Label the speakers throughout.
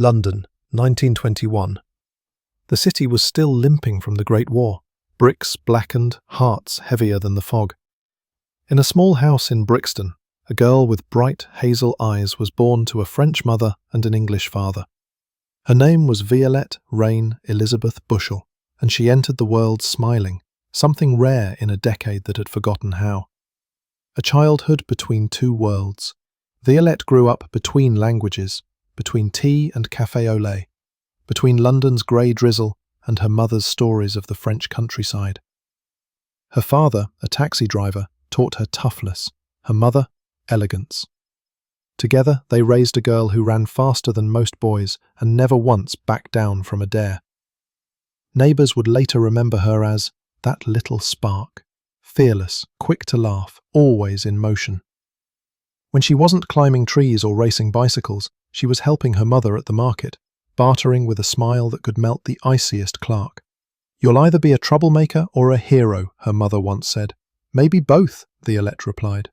Speaker 1: London, 1921. The city was still limping from the Great War, bricks blackened, hearts heavier than the fog. In a small house in Brixton, a girl with bright hazel eyes was born to a French mother and an English father. Her name was Violette Rain Elizabeth Bushell, and she entered the world smiling, something rare in a decade that had forgotten how. A childhood between two worlds. Violette grew up between languages, between tea and café au lait, between London's grey drizzle and her mother's stories of the French countryside. Her father, a taxi driver, taught her toughness, her mother, elegance. Together they raised a girl who ran faster than most boys and never once backed down from a dare. Neighbours would later remember her as that little spark, fearless, quick to laugh, always in motion. When she wasn't climbing trees or racing bicycles, she was helping her mother at the market, bartering with a smile that could melt the iciest clerk. "You'll either be a troublemaker or a hero," her mother once said. "Maybe both," Violette replied.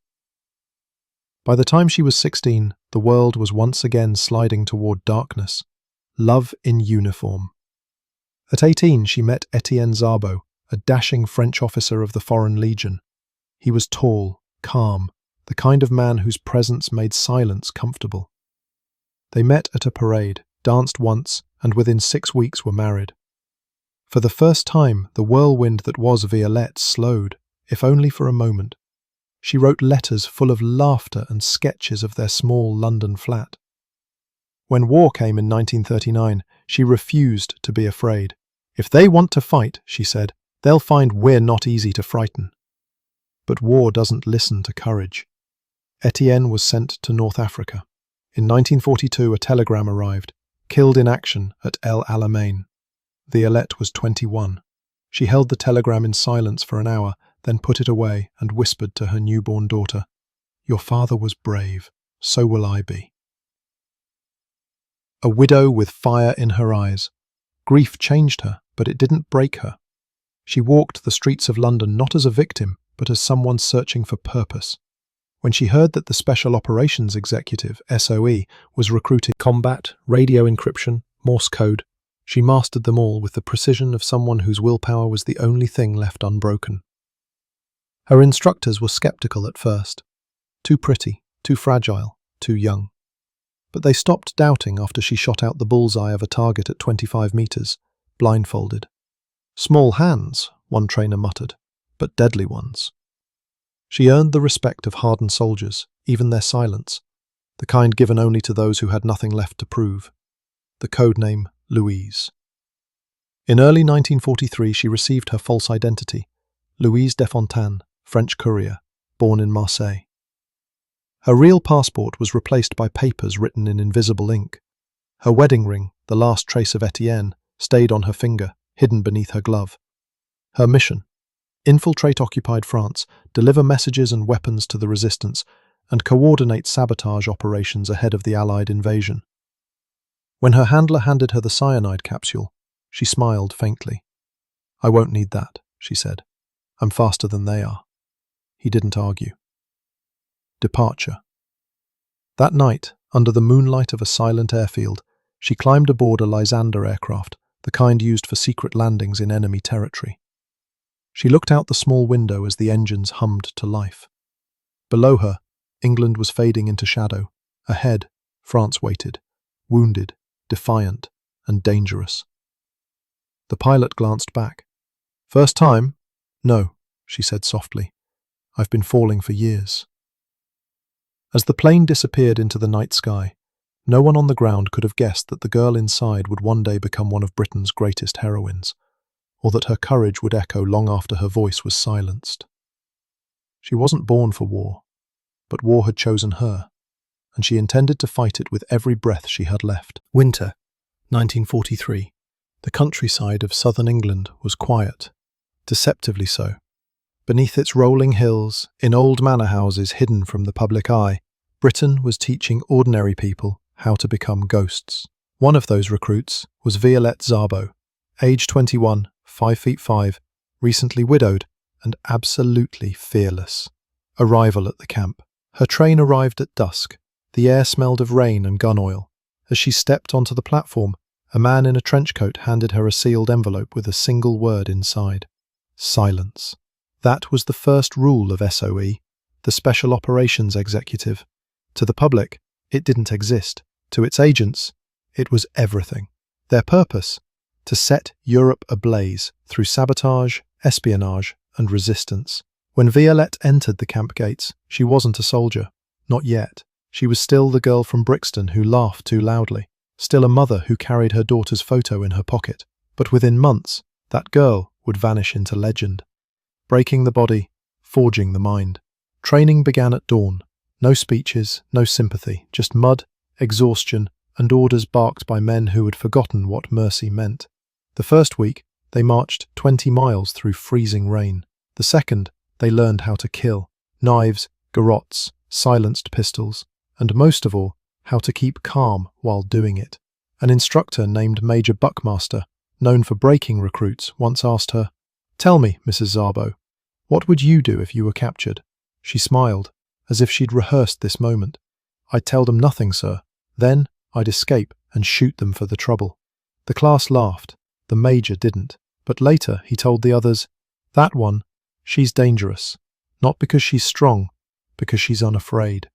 Speaker 1: By the time she was 16, the world was once again sliding toward darkness. Love in uniform. At 18, she met Violette Szabo, a dashing French officer of the Foreign Legion. He was tall, calm, the kind of man whose presence made silence comfortable. They met at a parade, danced once, and within 6 weeks were married. For the first time, the whirlwind that was Violette slowed, if only for a moment. She wrote letters full of laughter and sketches of their small London flat. When war came in 1939, she refused to be afraid. "If they want to fight," she said, "they'll find we're not easy to frighten." But war doesn't listen to courage. Etienne was sent to North Africa. In 1942, a telegram arrived, "Killed in action at El Alamein." Violette was 21. She held the telegram in silence for an hour, then put it away and whispered to her newborn daughter, "Your father was brave, so will I be." A widow with fire in her eyes. Grief changed her, but it didn't break her. She walked the streets of London not as a victim, but as someone searching for purpose. When she heard that the Special Operations Executive, SOE, was recruiting combat, radio encryption, Morse code, she mastered them all with the precision of someone whose willpower was the only thing left unbroken. Her instructors were skeptical at first. Too pretty, too fragile, too young. But they stopped doubting after she shot out the bullseye of a target at 25 meters, blindfolded. "Small hands," one trainer muttered, "but deadly ones." She earned the respect of hardened soldiers, even their silence, the kind given only to those who had nothing left to prove. The code name, Louise. In early 1943, she received her false identity, Louise Desfontaines, French courier, born in Marseille. Her real passport was replaced by papers written in invisible ink. Her wedding ring, the last trace of Etienne, stayed on her finger, hidden beneath her glove. Her mission: infiltrate occupied France, deliver messages and weapons to the resistance, and coordinate sabotage operations ahead of the Allied invasion. When her handler handed her the cyanide capsule, she smiled faintly. "I won't need that," she said. "I'm faster than they are." He didn't argue. Departure. That night, under the moonlight of a silent airfield, she climbed aboard a Lysander aircraft, the kind used for secret landings in enemy territory. She looked out the small window as the engines hummed to life. Below her, England was fading into shadow. Ahead, France waited, wounded, defiant, and dangerous. The pilot glanced back. "First time?" "No," she said softly. "I've been falling for years." As the plane disappeared into the night sky, no one on the ground could have guessed that the girl inside would one day become one of Britain's greatest heroines, or that her courage would echo long after her voice was silenced. She wasn't born for war, but war had chosen her, and she intended to fight it with every breath she had left. Winter, 1943. The countryside of southern England was quiet, deceptively so. Beneath its rolling hills, in old manor houses hidden from the public eye, Britain was teaching ordinary people how to become ghosts. One of those recruits was Violette Szabo, age 21, 5'5", recently widowed, and absolutely fearless. Arrival at the camp. Her train arrived at dusk. The air smelled of rain and gun oil, As she stepped onto the platform, a man in a trench coat handed her a sealed envelope with a single word inside. Silence. That was the first rule of SOE, the Special Operations Executive. To the public, it didn't exist. To its agents, it was everything. Their purpose? To set Europe ablaze through sabotage, espionage, and resistance. When Violette entered the camp gates, she wasn't a soldier. Not yet. She was still the girl from Brixton who laughed too loudly. Still a mother who carried her daughter's photo in her pocket. But within months, that girl would vanish into legend. Breaking the body, forging the mind. Training began at dawn. No speeches, no sympathy, just mud, exhaustion, and orders barked by men who had forgotten what mercy meant. The first week, they marched 20 miles through freezing rain. The second, they learned how to kill. Knives, garrotes, silenced pistols, and most of all, how to keep calm while doing it. An instructor named Major Buckmaster, known for breaking recruits, once asked her, "Tell me, Mrs. Szabo, what would you do if you were captured?" She smiled, as if she'd rehearsed this moment. "I'd tell them nothing, sir. Then I'd escape and shoot them for the trouble." The class laughed. The major didn't. But later he told the others, "That one, she's dangerous. Not because she's strong, because she's unafraid."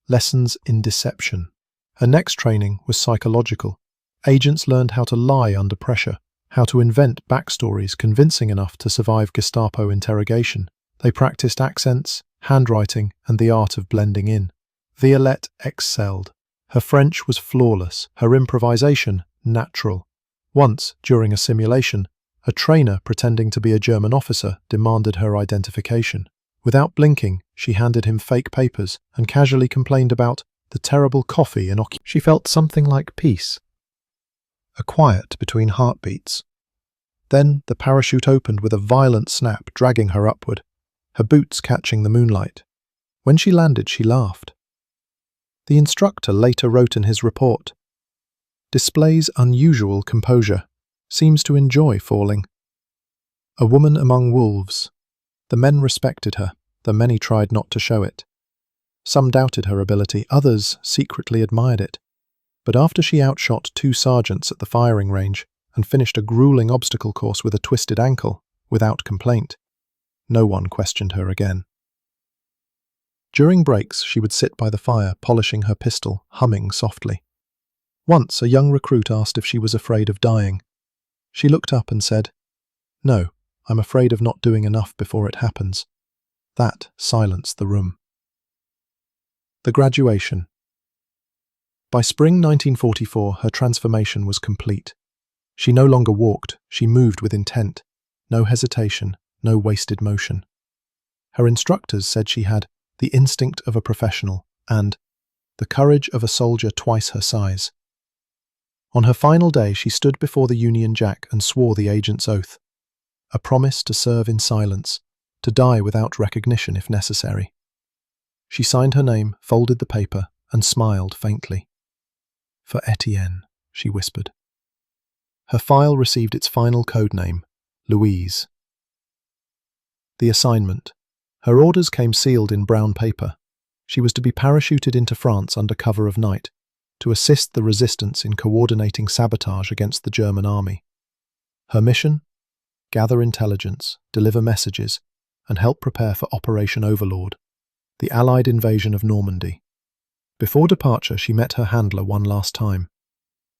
Speaker 1: Lessons in deception. Her next training was psychological. Agents learned how to lie under pressure, how to invent backstories convincing enough to survive Gestapo interrogation. They practiced accents, handwriting, and the art of blending in. Violette excelled. Her French was flawless, her improvisation natural. Once, during a simulation, a trainer pretending to be a German officer demanded her identification. Without blinking, she handed him fake papers and casually complained about the terrible coffee in occupation. She felt something like peace. A quiet between heartbeats. Then the parachute opened with a violent snap, dragging her upward, her boots catching the moonlight. When she landed, she laughed. The instructor later wrote in his report, "Displays unusual composure, seems to enjoy falling. A woman among wolves. The men respected her, though many tried not to show it. Some doubted her ability, others secretly admired it. But after she outshot 2 sergeants at the firing range and finished a grueling obstacle course with a twisted ankle, without complaint, no one questioned her again." During breaks, she would sit by the fire, polishing her pistol, humming softly. Once, a young recruit asked if she was afraid of dying. She looked up and said, "No, I'm afraid of not doing enough before it happens." That silenced the room. The graduation. By spring 1944, her transformation was complete. She no longer walked, she moved with intent. No hesitation, no wasted motion. Her instructors said she had the instinct of a professional and the courage of a soldier twice her size. On her final day, she stood before the Union Jack and swore the agent's oath. A promise to serve in silence, to die without recognition if necessary. She signed her name, folded the paper, and smiled faintly. "For Etienne," she whispered. Her file received its final code name, Louise. The assignment. Her orders came sealed in brown paper. She was to be parachuted into France under cover of night, to assist the resistance in coordinating sabotage against the German army. Her mission? Gather intelligence, deliver messages, and help prepare for Operation Overlord, the Allied invasion of Normandy. Before departure, she met her handler one last time.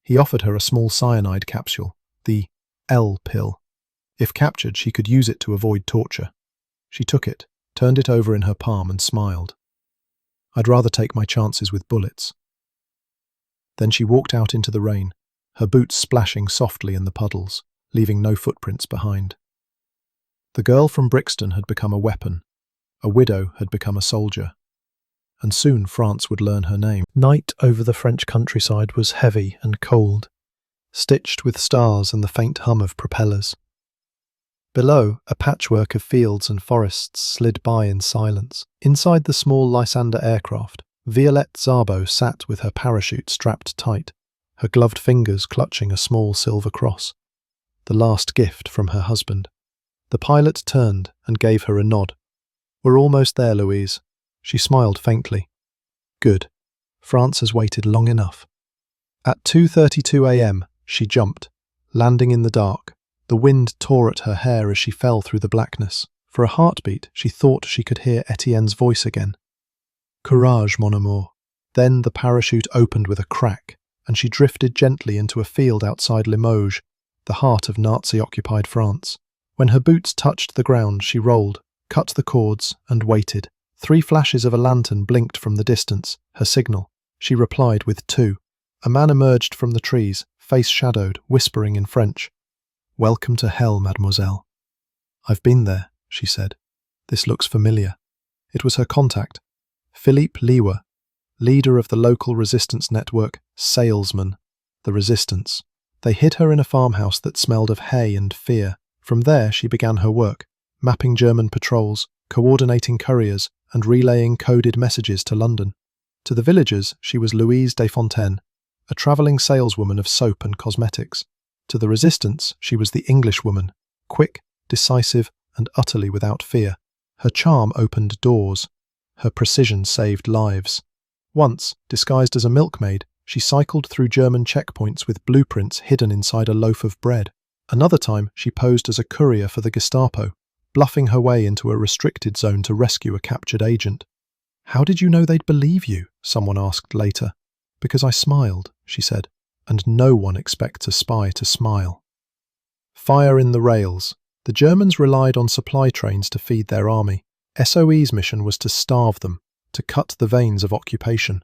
Speaker 1: He offered her a small cyanide capsule, the L pill. If captured, she could use it to avoid torture. She took it, turned it over in her palm and smiled. "I'd rather take my chances with bullets." Then she walked out into the rain, her boots splashing softly in the puddles, leaving no footprints behind. The girl from Brixton had become a weapon. A widow had become a soldier. And soon France would learn her name. Night over the French countryside was heavy and cold, stitched with stars and the faint hum of propellers. Below, a patchwork of fields and forests slid by in silence. Inside the small Lysander aircraft, Violette Szabo sat with her parachute strapped tight, her gloved fingers clutching a small silver cross, the last gift from her husband. The pilot turned and gave her a nod. "We're almost there, Louise." She smiled faintly. "Good. France has waited long enough." At 2:32 a.m., she jumped, landing in the dark. The wind tore at her hair as she fell through the blackness. For a heartbeat, she thought she could hear Etienne's voice again. "Courage, mon amour." Then the parachute opened with a crack, and she drifted gently into a field outside Limoges, the heart of Nazi-occupied France. When her boots touched the ground, she rolled, cut the cords, and waited. 3 flashes of a lantern blinked from the distance, her signal. She replied with 2. A man emerged from the trees, face shadowed, whispering in French. "Welcome to hell, mademoiselle." "I've been there," she said. "This looks familiar." It was her contact, Philippe Liwa, leader of the local resistance network, Salesman, the Resistance. They hid her in a farmhouse that smelled of hay and fear. From there she began her work, mapping German patrols, coordinating couriers, and relaying coded messages to London. To the villagers, she was Louise Desfontaines, a travelling saleswoman of soap and cosmetics. To the Resistance, she was the Englishwoman, quick, decisive, and utterly without fear. Her charm opened doors. Her precision saved lives. Once, disguised as a milkmaid, she cycled through German checkpoints with blueprints hidden inside a loaf of bread. Another time, she posed as a courier for the Gestapo, bluffing her way into a restricted zone to rescue a captured agent. "How did you know they'd believe you?" someone asked later. "Because I smiled," she said, "and no one expects a spy to smile." Fire in the rails. The Germans relied on supply trains to feed their army. SOE's mission was to starve them, to cut the veins of occupation.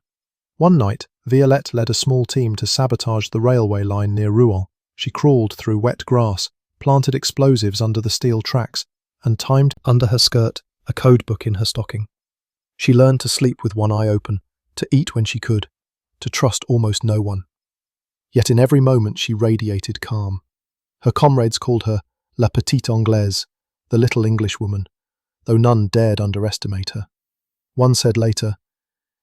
Speaker 1: One night, Violette led a small team to sabotage the railway line near Rouen. She crawled through wet grass, planted explosives under the steel tracks, and timed under her skirt a code book in her stocking. She learned to sleep with one eye open, to eat when she could, to trust almost no one. Yet in every moment she radiated calm. Her comrades called her La Petite Anglaise, the little Englishwoman, though none dared underestimate her. One said later,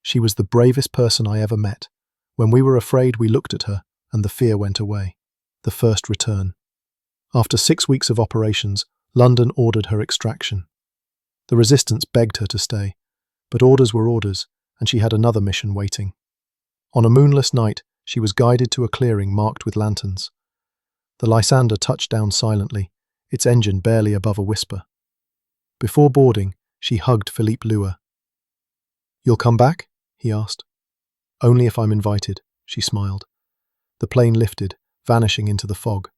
Speaker 1: "She was the bravest person I ever met. When we were afraid, we looked at her, and the fear went away." The first return. After 6 weeks of operations, London ordered her extraction. The Resistance begged her to stay, but orders were orders, and she had another mission waiting. On a moonless night, she was guided to a clearing marked with lanterns. The Lysander touched down silently, its engine barely above a whisper. Before boarding, she hugged Philippe Liwa. "You'll come back?" he asked. "Only if I'm invited," she smiled. The plane lifted, vanishing into the fog.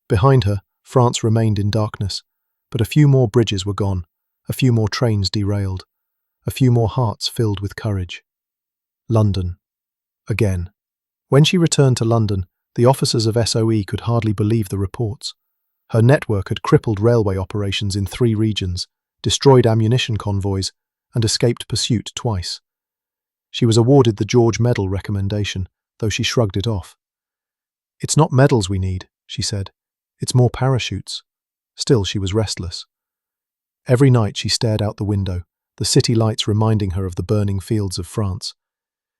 Speaker 1: Behind her, France remained in darkness, but a few more bridges were gone, a few more trains derailed, a few more hearts filled with courage. London. Again. When she returned to London, the officers of SOE could hardly believe the reports. Her network had crippled railway operations in 3 regions, destroyed ammunition convoys, and escaped pursuit twice. She was awarded the George Medal recommendation, though she shrugged it off. "It's not medals we need," she said. "It's more parachutes." Still, she was restless. Every night she stared out the window, the city lights reminding her of the burning fields of France.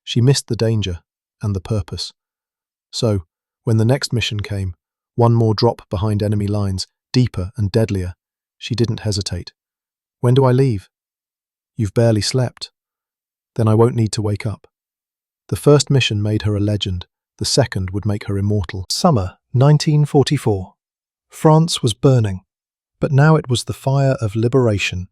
Speaker 1: She missed the danger and the purpose. So, when the next mission came, one more drop behind enemy lines, deeper and deadlier, she didn't hesitate. "When do I leave?" "You've barely slept." "Then I won't need to wake up." The first mission made her a legend. The second would make her immortal. Summer 1944. France was burning, but now it was the fire of liberation.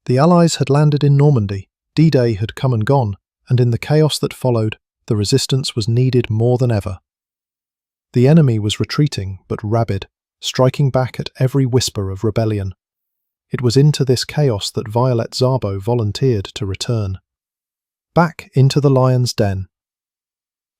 Speaker 1: The Allies had landed in Normandy, D-Day had come and gone, and in the chaos that followed, the resistance was needed more than ever. The enemy was retreating, but rabid, striking back at every whisper of rebellion. It was into this chaos that Violette Szabo volunteered to return. Back into the lion's den.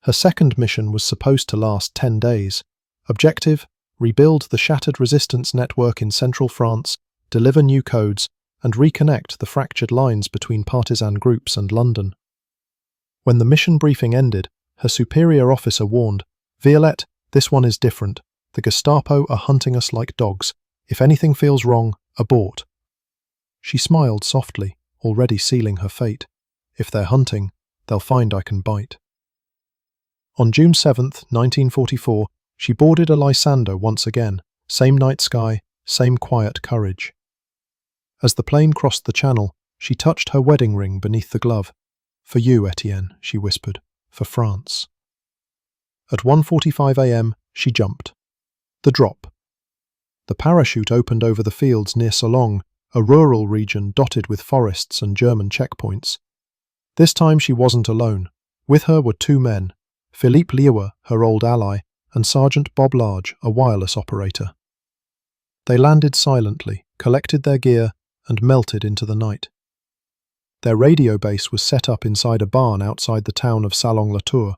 Speaker 1: Her second mission was supposed to last 10 days. Objective: rebuild the shattered resistance network in central France, deliver new codes, and reconnect the fractured lines between partisan groups and London. When the mission briefing ended, her superior officer warned, "Violette, this one is different. The Gestapo are hunting us like dogs. If anything feels wrong, abort." She smiled softly, already sealing her fate. If they're hunting, they'll find I can bite. On June 7th, 1944, she boarded a Lysander once again, same night sky, same quiet courage. As the plane crossed the channel, she touched her wedding ring beneath the glove. "For you, Etienne," she whispered, "for France." At 1:45 a.m., she jumped. The drop. The parachute opened over the fields near Solong, a rural region dotted with forests and German checkpoints. This time she wasn't alone. With her were two men, Philippe Liewer, her old ally, and Sergeant Bob Large, a wireless operator. They landed silently, collected their gear, and melted into the night. Their radio base was set up inside a barn outside the town of Salon-la-Tour.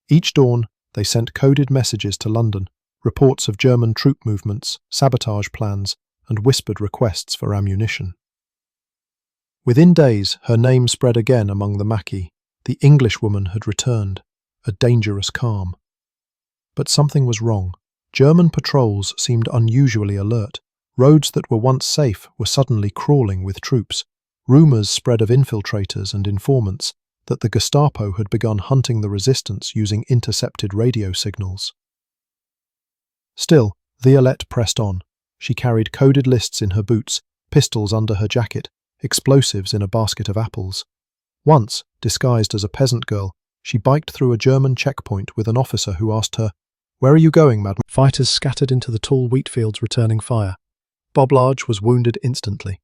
Speaker 1: Each dawn, they sent coded messages to London, reports of German troop movements, sabotage plans, and whispered requests for ammunition. Within days, her name spread again among the Maquis. The Englishwoman had returned, a dangerous calm. But something was wrong. German patrols seemed unusually alert. Roads that were once safe were suddenly crawling with troops. Rumours spread of infiltrators and informants that the Gestapo had begun hunting the resistance using intercepted radio signals. Still, Violette pressed on. She carried coded lists in her boots, pistols under her jacket, explosives in a basket of apples. Once, disguised as a peasant girl, she biked through a German checkpoint with an officer who asked her, "Where are you going, madam?" Fighters scattered into the tall wheat fields returning fire. Bob Large was wounded instantly.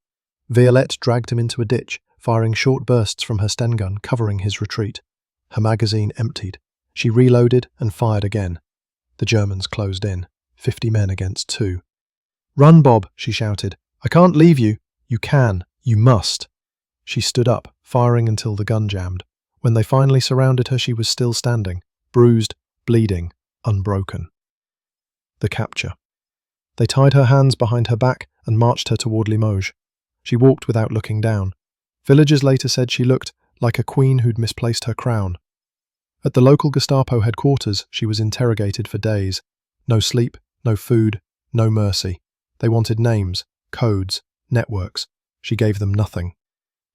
Speaker 1: Violette dragged him into a ditch, firing short bursts from her Sten gun, covering his retreat. Her magazine emptied. She reloaded and fired again. The Germans closed in, 50 men against 2. "Run, Bob," she shouted. "I can't leave you." "You can. You must." She stood up, firing until the gun jammed. When they finally surrounded her, she was still standing, bruised, bleeding, unbroken. The capture. They tied her hands behind her back and marched her toward Limoges. She walked without looking down. Villagers later said she looked like a queen who'd misplaced her crown. At the local Gestapo headquarters, she was interrogated for days. No sleep, no food, no mercy. They wanted names, codes, networks. She gave them nothing.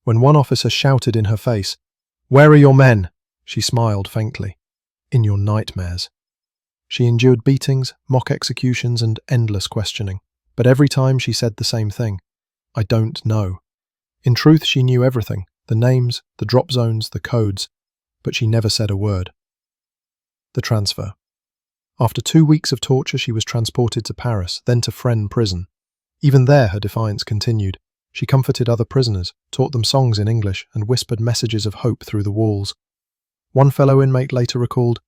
Speaker 1: When one officer shouted in her face, "Where are your men?" she smiled faintly. "In your nightmares." She endured beatings, mock executions, and endless questioning. But every time she said the same thing: "I don't know." In truth, she knew everything, the names, the drop zones, the codes, but she never said a word. The transfer. After 2 weeks of torture, she was transported to Paris, then to Fresnes prison. Even there, her defiance continued. She comforted other prisoners, taught them songs in English, and whispered messages of hope through the walls. One fellow inmate later recalled,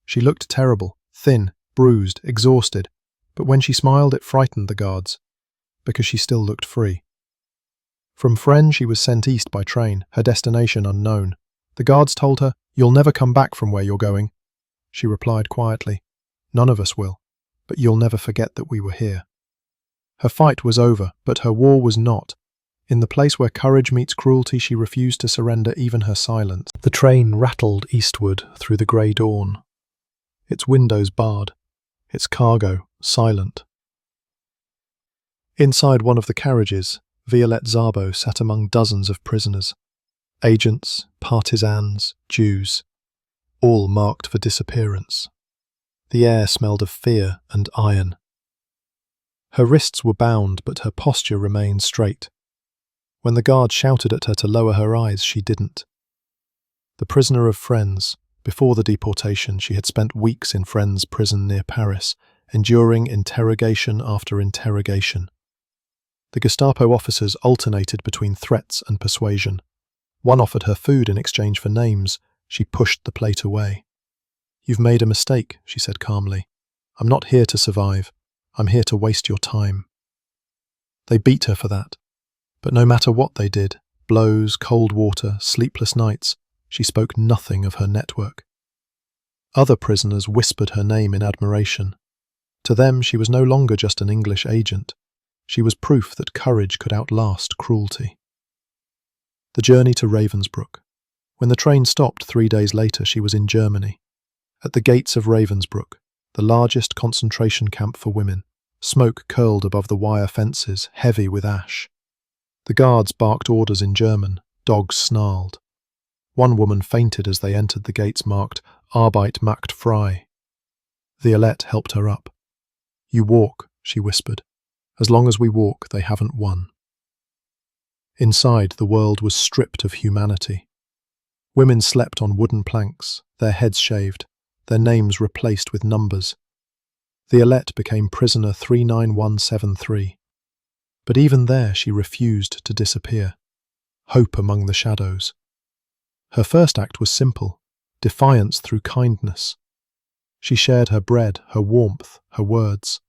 Speaker 1: "She looked terrible, thin, bruised, exhausted, but when she smiled it frightened the guards, because she still looked free." From Fresnes she was sent east by train, her destination unknown. The guards told her, "You'll never come back from where you're going." She replied quietly, "None of us will, but you'll never forget that we were here." Her fight was over, but her war was not. In the place where courage meets cruelty, she refused to surrender even her silence. The train rattled eastward through the grey dawn, its windows barred, its cargo silent. Inside one of the carriages, Violette Szabo sat among dozens of prisoners. Agents, partisans, Jews, all marked for disappearance. The air smelled of fear and iron. Her wrists were bound, but her posture remained straight. When the guard shouted at her to lower her eyes, she didn't. The prisoner of Fresnes, before the deportation, she had spent weeks in Fresnes prison near Paris, enduring interrogation after interrogation. The Gestapo officers alternated between threats and persuasion. One offered her food in exchange for names. She pushed the plate away. "You've made a mistake," she said calmly. "I'm not here to survive. I'm here to waste your time." They beat her for that. But no matter what they did, blows, cold water, sleepless nights, she spoke nothing of her network. Other prisoners whispered her name in admiration. To them, she was no longer just an English agent. She was proof that courage could outlast cruelty. The journey to Ravensbrück. When the train stopped 3 days later, she was in Germany. At the gates of Ravensbrück, the largest concentration camp for women, smoke curled above the wire fences, heavy with ash. The guards barked orders in German, dogs snarled. One woman fainted as they entered the gates marked Arbeit macht frei. Violette helped her up. "You walk," she whispered. "As long as we walk, they haven't won." Inside, the world was stripped of humanity. Women slept on wooden planks, their heads shaved, their names replaced with numbers. Violette became prisoner 39173. But even there she refused to disappear. Hope among the shadows. Her first act was simple, defiance through kindness. She shared her bread, her warmth, her words.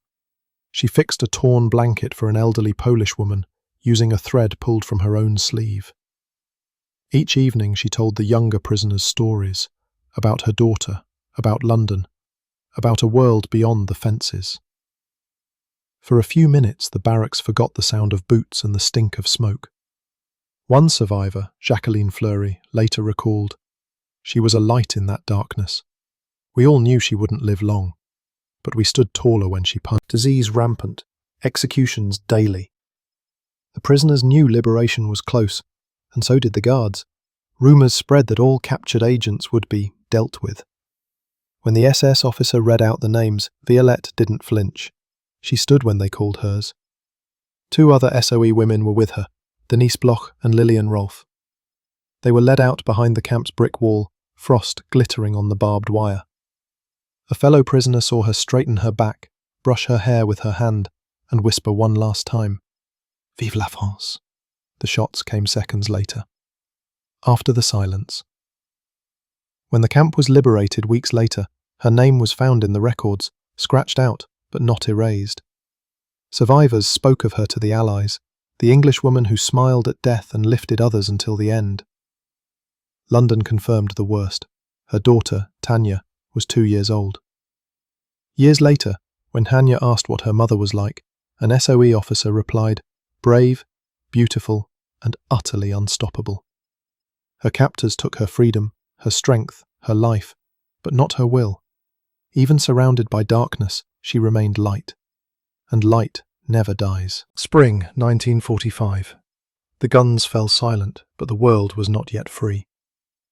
Speaker 1: She fixed a torn blanket for an elderly Polish woman, using a thread pulled from her own sleeve. Each evening she told the younger prisoners stories, about her daughter, about London, about a world beyond the fences. For a few minutes the barracks forgot the sound of boots and the stink of smoke. One survivor, Jacqueline Fleury, later recalled, "She was a light in that darkness. We all knew she wouldn't live long, but we stood taller when she punched." Disease rampant, executions daily. The prisoners knew liberation was close, and so did the guards. Rumours spread that all captured agents would be dealt with. When the SS officer read out the names, Violette didn't flinch. She stood when they called hers. 2 other SOE women were with her, Denise Bloch and Lillian Rolfe. They were led out behind the camp's brick wall, frost glittering on the barbed wire. A fellow prisoner saw her straighten her back, brush her hair with her hand, and whisper one last time, "Vive la France." The shots came seconds later. After the silence. When the camp was liberated weeks later, her name was found in the records, scratched out, but not erased. Survivors spoke of her to the Allies, the Englishwoman who smiled at death and lifted others until the end. London confirmed the worst. Her daughter, Tanya, was 2 years old. Years later, when Hanya asked what her mother was like, an SOE officer replied, "Brave, beautiful, and utterly unstoppable." Her captors took her freedom, her strength, her life, but not her will. Even surrounded by darkness, she remained light. And light never dies. Spring 1945. The guns fell silent, but the world was not yet free.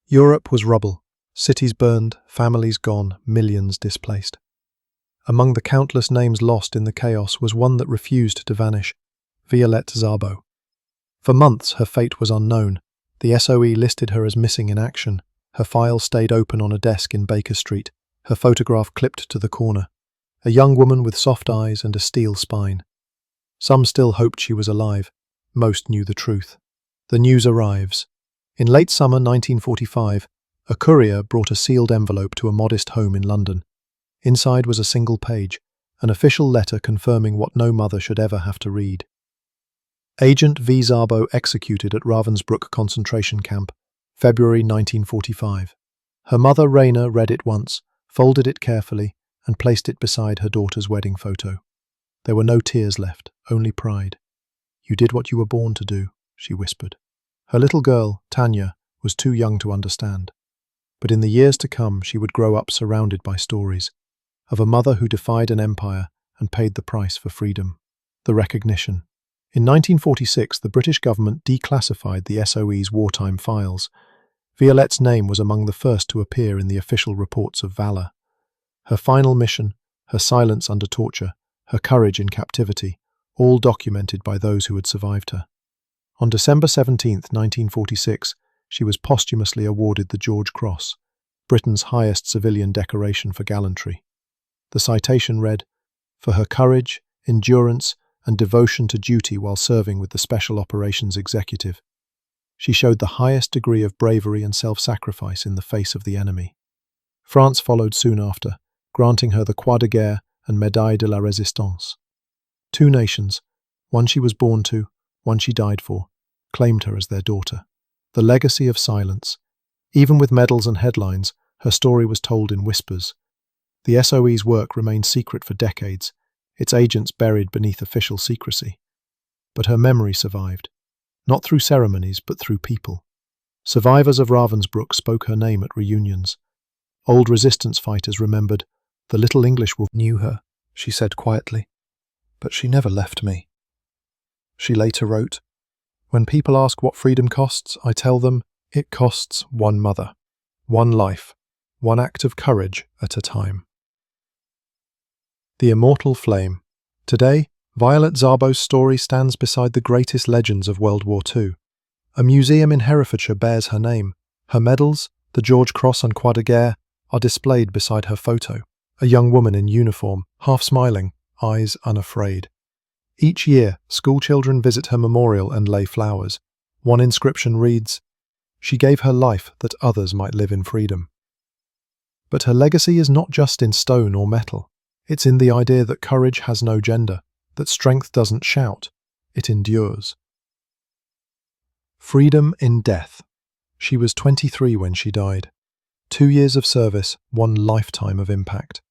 Speaker 1: Europe was rubble, cities burned, families gone, millions displaced. Among the countless names lost in the chaos was one that refused to vanish, Violette Szabo. For months her fate was unknown. The SOE listed her as missing in action. Her file stayed open on a desk in Baker Street, her photograph clipped to the corner. A young woman with soft eyes and a steel spine. Some still hoped she was alive. Most knew the truth. The news arrives. In late summer 1945, a courier brought a sealed envelope to a modest home in London. Inside was a single page, an official letter confirming what no mother should ever have to read. Agent V. Szabo executed at Ravensbrück concentration camp, February 1945. Her mother, Raina, read it once, folded it carefully, and placed it beside her daughter's wedding photo. There were no tears left, only pride. "You did what you were born to do," she whispered. Her little girl, Tanya, was too young to understand. But in the years to come, she would grow up surrounded by stories of a mother who defied an empire and paid the price for freedom. The recognition. In 1946, the British government declassified the SOE's wartime files. Violette's name was among the first to appear in the official reports of valor. Her final mission, her silence under torture, her courage in captivity, all documented by those who had survived her. On December 17, 1946, she was posthumously awarded the George Cross, Britain's highest civilian decoration for gallantry. The citation read, "For her courage, endurance, and devotion to duty while serving with the Special Operations Executive. She showed the highest degree of bravery and self-sacrifice in the face of the enemy." France followed soon after, granting her the Croix de Guerre and Médaille de la Résistance. 2 nations, one she was born to, one she died for, claimed her as their daughter. The legacy of silence. Even with medals and headlines, her story was told in whispers. The SOE's work remained secret for decades, its agents buried beneath official secrecy. But her memory survived, not through ceremonies but through people. Survivors of Ravensbrück spoke her name at reunions. Old resistance fighters remembered, "The little English woman knew her," she said quietly, "but she never left me." She later wrote, "When people ask what freedom costs, I tell them it costs one mother, one life, one act of courage at a time." The Immortal Flame. Today, Violette Szabo's story stands beside the greatest legends of World War II. A museum in Herefordshire bears her name. Her medals, the George Cross and Croix de Guerre, are displayed beside her photo, a young woman in uniform, half smiling, eyes unafraid. Each year, schoolchildren visit her memorial and lay flowers. One inscription reads, "She gave her life that others might live in freedom." But her legacy is not just in stone or metal. It's in the idea that courage has no gender, that strength doesn't shout, it endures. Freedom in death. She was 23 when she died. 2 years of service, 1 lifetime of impact.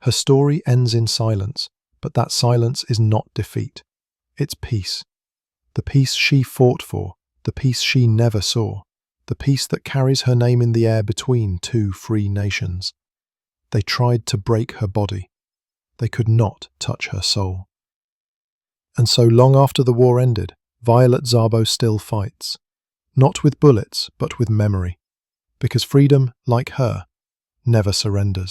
Speaker 1: Her story ends in silence, but that silence is not defeat. It's peace. The peace she fought for, the peace she never saw, the peace that carries her name in the air between 2 free nations. They tried to break her body. They could not touch her soul. And so long after the war ended, Violette Szabo still fights. Not with bullets, but with memory. Because freedom, like her, never surrenders.